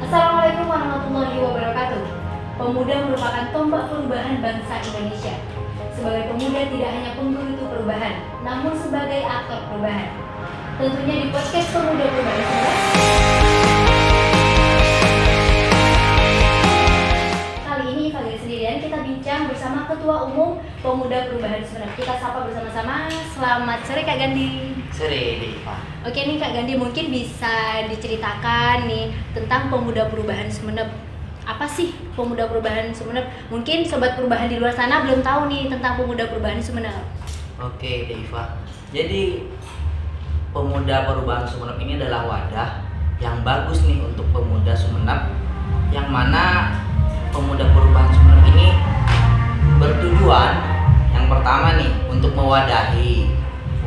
Assalamualaikum warahmatullahi wabarakatuh. Pemuda merupakan tombak perubahan bangsa Indonesia. Sebagai pemuda tidak hanya penggerutu perubahan, namun sebagai aktor perubahan. Tentunya di podcast Pemuda Perubahan Sebelas. Kali ini Fadil sendirian, kita bincang bersama Ketua Umum Pemuda Perubahan Sumeneb. Kita sapa bersama-sama. Selamat sore Kak Gandhi. Sore Deva. Oke nih Kak Gandhi, mungkin bisa diceritakan nih tentang Pemuda Perubahan Sumeneb. Apa sih Pemuda Perubahan Sumeneb? Mungkin sobat perubahan di luar sana belum tahu nih tentang Pemuda Perubahan Sumeneb. Oke Deva. Jadi Pemuda Perubahan Sumeneb ini adalah wadah yang bagus nih untuk pemuda Sumeneb, yang mana Pemuda Perubahan Sumeneb ini bertujuan yang pertama nih untuk mewadahi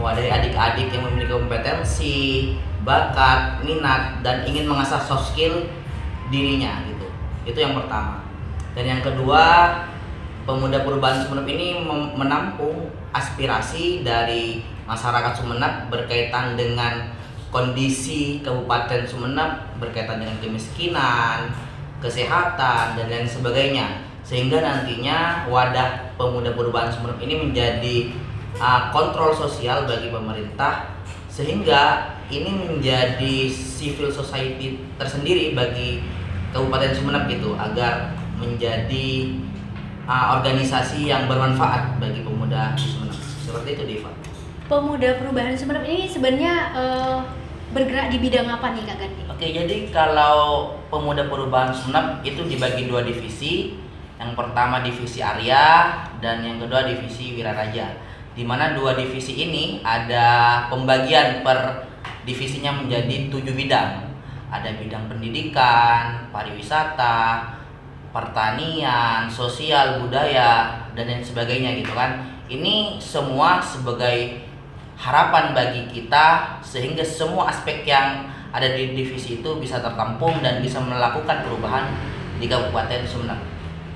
adik-adik yang memiliki kompetensi, bakat, minat, dan ingin mengasah soft skill dirinya gitu. Itu yang pertama. Dan yang kedua, Pemuda Perubahan Sumeneb ini menampung aspirasi dari masyarakat Sumeneb berkaitan dengan kondisi Kabupaten Sumeneb, berkaitan dengan kemiskinan, kesehatan, dan lain sebagainya. Sehingga nantinya wadah Pemuda Perubahan Sumeneb ini menjadi kontrol sosial bagi pemerintah, sehingga ini menjadi civil society tersendiri bagi Kabupaten Sumeneb gitu, agar menjadi organisasi yang bermanfaat bagi pemuda di Sumeneb. Seperti itu Deva. Pemuda Perubahan Sumeneb ini sebenarnya bergerak di bidang apa nih Kak Gandhi? Oke, jadi kalau Pemuda Perubahan Sumeneb itu dibagi dua divisi. Yang pertama divisi Arya dan yang kedua divisi Wiraraja. Di mana dua divisi ini ada pembagian per divisinya menjadi 7 bidang. Ada bidang pendidikan, pariwisata, pertanian, sosial, budaya, dan lain sebagainya gitu kan. Ini semua sebagai harapan bagi kita sehingga semua aspek yang ada di divisi itu bisa tertampung dan bisa melakukan perubahan di Kabupaten Sumeneb.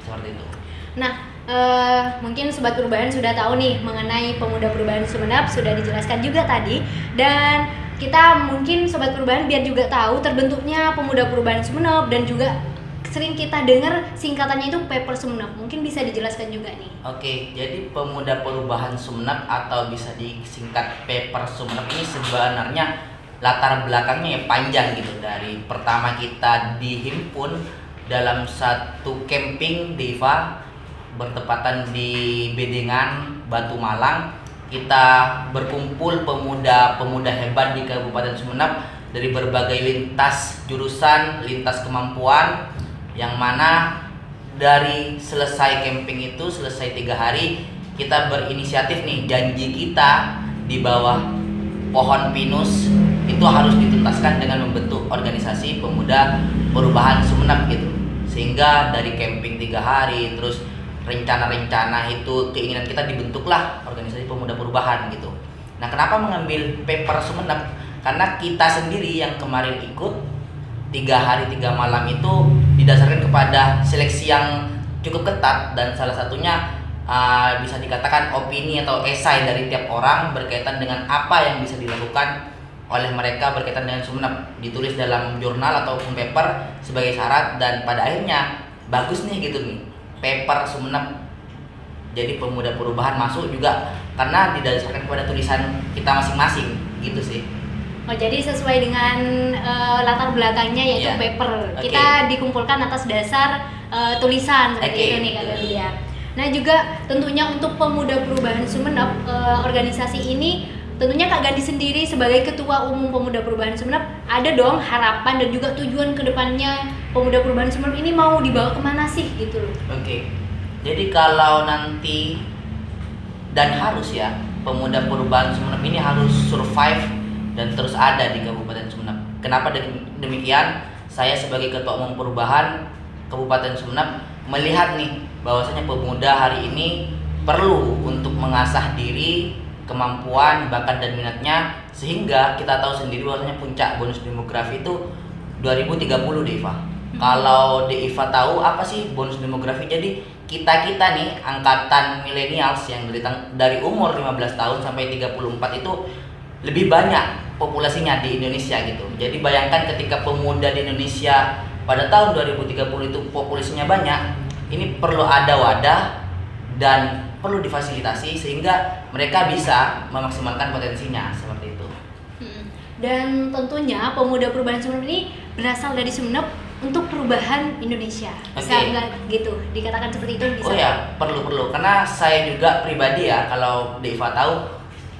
Seperti itu. Nah, mungkin sobat perubahan sudah tahu nih mengenai Pemuda Perubahan Sumeneb, sudah dijelaskan juga tadi. Dan kita mungkin sobat perubahan biar juga tahu terbentuknya Pemuda Perubahan Sumeneb, dan juga sering kita dengar singkatannya itu Paper Sumeneb. Mungkin bisa dijelaskan juga nih. Oke, jadi Pemuda Perubahan Sumeneb atau bisa disingkat Paper Sumeneb ini sebenarnya latar belakangnya ya panjang gitu. Dari pertama kita dihimpun dalam satu camping Deva, bertepatan di Bedengan, Batu Malang. Kita berkumpul pemuda-pemuda hebat di Kabupaten Sumeneb dari berbagai lintas jurusan, lintas kemampuan, yang mana dari selesai camping itu, selesai 3 hari, kita berinisiatif nih, janji kita di bawah pohon pinus itu harus dituntaskan dengan membentuk organisasi Pemuda Perubahan Sumeneb gitu. Sehingga dari camping 3 hari, terus rencana-rencana itu, keinginan kita dibentuklah organisasi Pemuda Perubahan gitu. Nah, kenapa mengambil Paper Sumeneb? Karena kita sendiri yang kemarin ikut 3 hari 3 malam itu didasarkan kepada seleksi yang cukup ketat, dan salah satunya bisa dikatakan opini atau esai dari tiap orang berkaitan dengan apa yang bisa dilakukan oleh mereka berkaitan dengan Sumeneb, ditulis dalam jurnal ataupun paper sebagai syarat, dan pada akhirnya bagus nih gitu nih Paper Sumeneb. Jadi Pemuda Perubahan masuk juga karena didasarkan kepada tulisan kita masing-masing gitu sih. Oh, jadi sesuai dengan latar belakangnya yaitu paper. Okay. Kita dikumpulkan atas dasar tulisan seperti itu nih Kak Gandhi ya. Nah, juga tentunya untuk Pemuda Perubahan Sumeneb, organisasi ini tentunya Kak Gandhi sendiri sebagai Ketua Umum Pemuda Perubahan Sumeneb ada dong harapan dan juga tujuan kedepannya Pemuda Perubahan Sumeneb ini mau dibawa kemana sih gitu loh. Oke. Jadi kalau nanti dan harus ya, Pemuda Perubahan Sumeneb ini harus survive dan terus ada di Kabupaten Sumeneb. Kenapa demikian? Saya sebagai Ketua Umum Perubahan Kabupaten Sumeneb melihat nih bahwasanya pemuda hari ini perlu untuk mengasah diri, kemampuan, bakat dan minatnya, sehingga kita tahu sendiri bahwasanya puncak bonus demografi itu 2030 Deva. Kalau Deva tahu apa sih bonus demografi? Jadi kita nih angkatan millennials yang dari umur 15 tahun sampai 34 itu lebih banyak populasinya di Indonesia gitu. Jadi bayangkan ketika pemuda di Indonesia pada tahun 2030 itu populasinya banyak, ini perlu ada wadah dan perlu difasilitasi sehingga mereka bisa memaksimalkan potensinya seperti itu. Dan tentunya pemuda perubahan Sumeneb ini berasal dari Sumeneb untuk perubahan Indonesia. Bisa nggak gitu dikatakan seperti itu? Bisa. Oh ya, perlu karena saya juga pribadi ya, kalau Deva tahu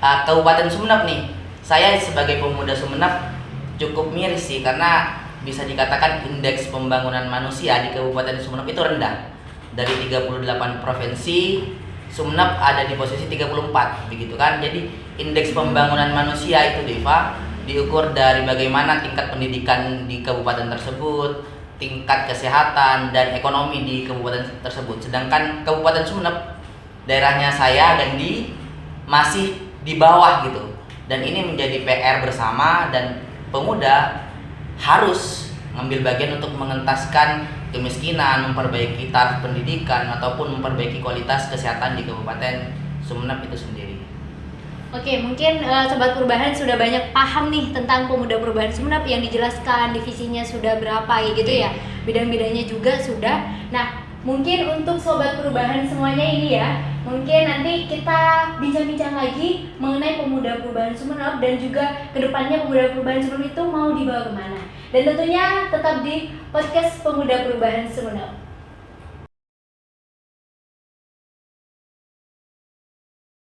Kabupaten Sumeneb nih, saya sebagai pemuda Sumeneb cukup miris sih karena bisa dikatakan indeks pembangunan manusia di Kabupaten Sumeneb itu rendah. Dari 38 provinsi, Sumeneb ada di posisi 34 begitu kan. Jadi indeks pembangunan manusia itu Deva diukur dari bagaimana tingkat pendidikan di kabupaten tersebut, tingkat kesehatan dan ekonomi di kabupaten tersebut. Sedangkan Kabupaten Sumeneb, daerahnya saya Gandhi, masih di bawah gitu. Dan ini menjadi PR bersama dan pemuda harus mengambil bagian untuk mengentaskan kemiskinan, memperbaiki taraf pendidikan ataupun memperbaiki kualitas kesehatan di Kabupaten Sumeneb itu sendiri. Oke, mungkin Sobat Perubahan sudah banyak paham nih tentang pemuda perubahan Sumeneb yang dijelaskan, divisinya sudah berapa ya gitu ya, bidang-bidangnya juga sudah. Nah, mungkin untuk Sobat Perubahan semuanya ini ya, mungkin nanti kita bincang-bincang lagi mengenai pemuda perubahan Sumeneb dan juga kedepannya pemuda perubahan Sumeneb itu mau dibawa kemana. Dan tentunya tetap di podcast Pemuda Perubahan Sumeneb.